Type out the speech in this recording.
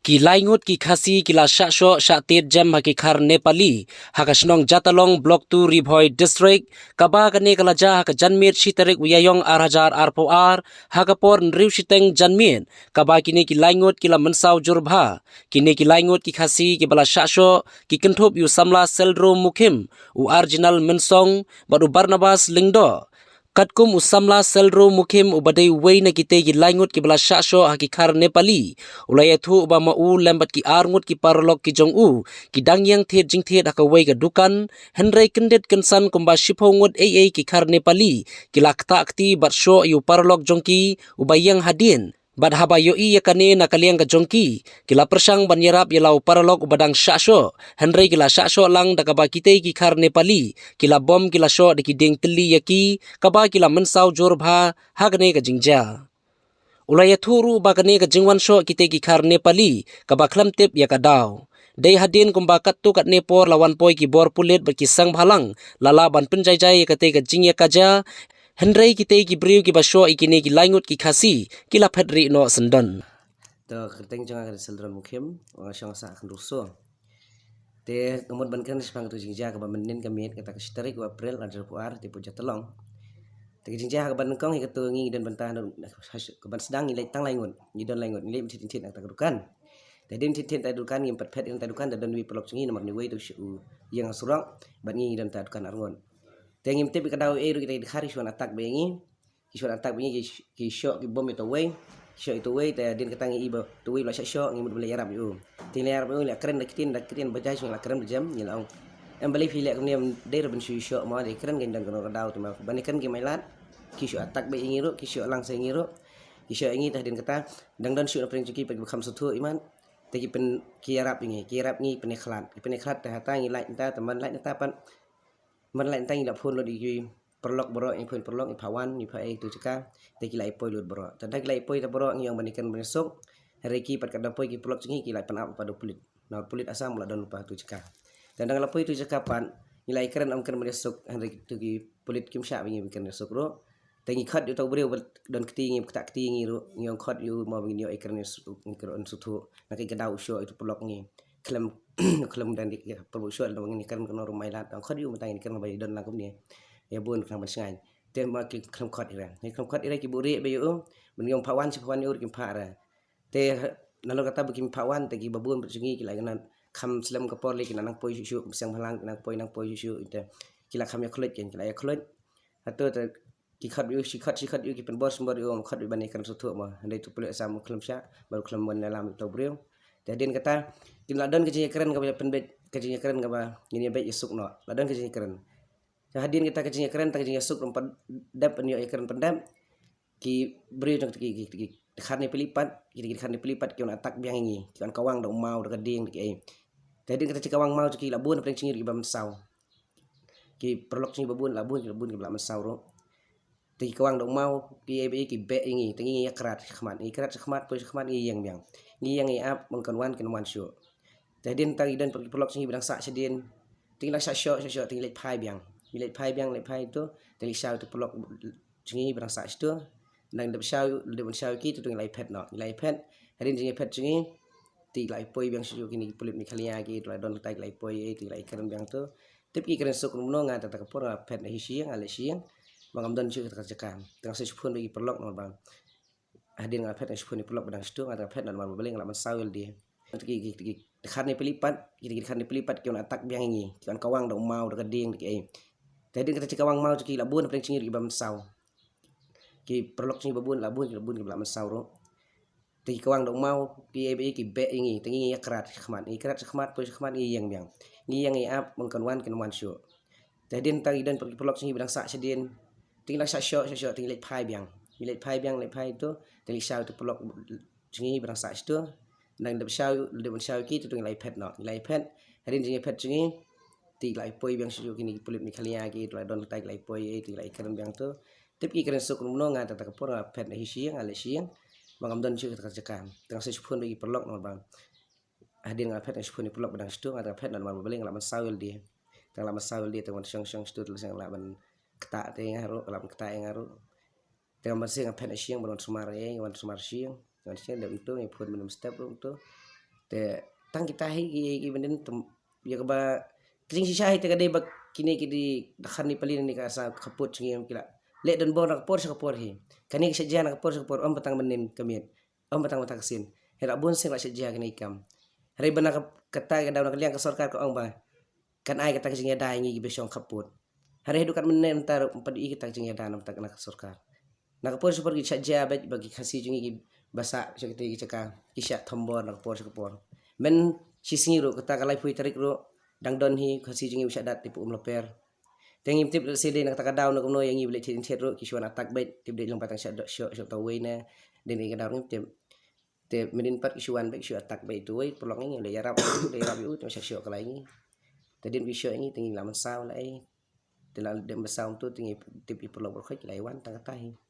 Ki laingut ki khasi kila shasho shatir jam haki khar Nepali hakasnong Jatalong Block 2 Ribhoi District kaba kane kalaja haka janmir shitarik uyayong arhajar arpoar hakapor nriu shiteng janmir kaba kini ki laingut kila mensau jurba kini ki laingut ki khasi ki bala shasho ki kenthop yu samla seldro mukim u arjinal mensong badu Barnabas Lingdo Katkum usamla seldro mukim ubadai wei na kite ki laingut ki bala shasho haki khar Nepali ulayathu ubama u lembat ki arngut ki parlok ki jong u ki dangyang the jing the haka wei ka dukan henry kendet kensan kumba shiphongut ai ki khar Nepali ki lakta akti barsho yu parlok jongki ubayang hadin Bad haba yo iya kane na kaliang ka jongki kila persang banyerap yelau paralok ubadang shasho henry kila shasho lang dakaba kite ki khar Nepali kila bom kila sho deki ding teli yaki kaba kila mensau jorbha hagne ka jingja ulaya thuru bakane ka jingwan sho kite ki khar Nepali kaba klamtep ya kadaw Dei hadin kumba kattu kat nepor lawan poi ki bor pulit berkisang bhalang lala ban penjai-jai kate ka jingya kaja Henry kita ki beriu ki basho ikini ki laingut ki khasi ki la phadri no sendon. To kerteng jonga ka seldron mukim wa shong sa kan ruso. Te umur ban kan sepang tu jingja ka menin ka miet kata ka sitarik wa april adar puar ti puja telong. Te jingja ka ban kong ka tu ngi dan bantah ka ban sedang ngi tang laingut ngi don laingut ngi lim tin tin ta dukan. Te din tin ta dukan ngi pat pet ta dukan dan wi pelok ngi nomor ni wei tu yang surang ban ngi dan ta dukan arngon. Tengim tepi kadau eru kita hari suan atak bengi suan atak bengi ki shot ki bom itu way shot itu way ta din katangi iba tu way la shot ngi mudbele yarab yu tin yarab yu la keren da kitin bajai sun la keren jam ni laung em bali fi lek ni der ben su shot ma de keren gen dan kadau tu ma ban kan ki mailat ki shot atak be ngi ro ki shot lang se ngi ro ki shot ngi ta din kata dang dan su na pring ki pagi kham sutu iman te ki pen ki yarab ngi peneklat ta hata ngi lai ta teman lai ta panมันlại tay là phun lo đi duy perlok bro yang phun perlok ni pawan ni pai tu caka te kilai poi lut bro tanda kilai poi ta bro yang banikan besok reki pat kada poi ki perlok cingi kilai pan apa pada pulit na pulit asam la don lupa tu caka tanda la poi tu caka pan nilai keren am kan besok reki tu ki pulit kim sha bingi kan besok ro te ngi khat yu tau brio don kti ngi kta kti ngi ro ngi khat yu mo bingi yo ikren ngi kro sutu na ki gadau sho itu perlok ngi klem klem dan di perbusuan dong ini kan kena rumah lat ang khad yu matang ini kan bay don lakum ni ya bun kan bansangai tem ma ki klem khad ira ni klem khad ira ki buri be yu men yong pawan si pawan yu ki phara te nalo kata bikin pawan te ki babun bersungi ki la nan kham slam ka porli ki nang poi shu bisang halang nang poi shu ite ki la kham ya khlet ken ki la ya khlet atau te ki khat yu si khat yu ki pen bos yu khat yu bani kan sutu ma ndai tu pulek sam klem sha baru klem mon dalam to brio Jadi kata ladon kecil keren ka penbet kecil keren ka ba ini bet isuk no ladon kecil keren hadin kita kecil keren ta kecil isuk rompat dap ni keren pendam ki beri tong ki khani pelipat ki khani pelipat ki on atak biang ini ki on kawang do mau do keding ki jadi kita cikawang mau ki labun pring cingir ki bam sau ki perlok cingir babun labun ki blam sau ro ti kawang do mau ki be ini tingi yakrat khmat poi khmat yang biang ni yang ap mengkonwan kenwan syu jadi tang idan pergi pelok sini bidang sak sedin tinggal sak syok tinggal pai biang le pai itu tinggal syau tu pelok sini bidang sak situ nang de syau ki tu tinggal ipad no ipad hari ni ipad sini tinggal poi biang syu kini pulit ni khalia ki tu don tai lai poi tinggal keren biang tu tapi keren sok no nga ta kapor pad na hisiang ale siang mangam don syu ta jakam tang se phun bagi pelok no bang hadin ngapet na sepuni pelok badang situ ngata pet dan malu beling ngalaman sawil dia ki khani pelipat ki khani pelipat ki on atak biang ini ki on kawang do mau do keding ki jadi kita cikawang mau ki labun pring cingir ki bam sau ki perlok cingi babun labun ki blam sau ro ti kawang do mau ki be ini tingi yakrat khmat poi khmat yang biang yang ap mengkonwan kenwan syu jadi tang idan pergi perlok cingi bidang sak sedin tinggal sak syok tinggal pai biang le pai itu tinggal syau tu pelok cingi bidang sak situ nang de syau ki tu tinggal ipad no ipad hari ni ipad cingi ti lai poi biang syu kini pulit ni khalia ki tu don tai lai poi ti lai keren biang tu tapi keren sok no nga ta kapor pad na hisiang ale siang mangam don syu ta jakam tang se phun bagi pelok no bang hadin ngapet na phun pelok badang situ ngata pad dan malu beling ngalaman sawil dia ngalaman sawil dia tang syong situ tulis ngalaman keta te ngaru ngalaman keta ngaru tengah masih ngapet siang balon sumar siang dan itu yang pun minum step itu te tang kita hi benden ya ba kring sisa hi te kade bak kini kidi dakhan ni palin ni ka sa kaput ngiem kila le don bon kapor sa kapor hi kani sa jana kapor sa kapor om batang benin kamiet om batang sin hera bun sin la sa jana kini kam hari bana kata ka daw nakaliang ka sarkar ko ang ba kan ay kata kajing yada ngi besong kaput hari dukat menen tar padi kita kajing yada nam tak nak sarkar nakapor sa pergi saja bagi kasih jungi basa sa kita caka isya tombor nakapor sa kapor men sisingiro kata kalay pui tarik ro dang don hi kasih jungi usya dat tipu umloper tengi tip sede nak takadaw nak umno yang iblet tin ro kiswan atak bait tip de long patang sya syok tawai na den ni kadaw tip te medin pat kiswan bait syok atak bait tu pelong ni le yarap yu tu syok kalay ni tadin bisyo ni tengi laman saw lai telal dem besau tu tengi tip pelong berkhoi lai wan tang tahi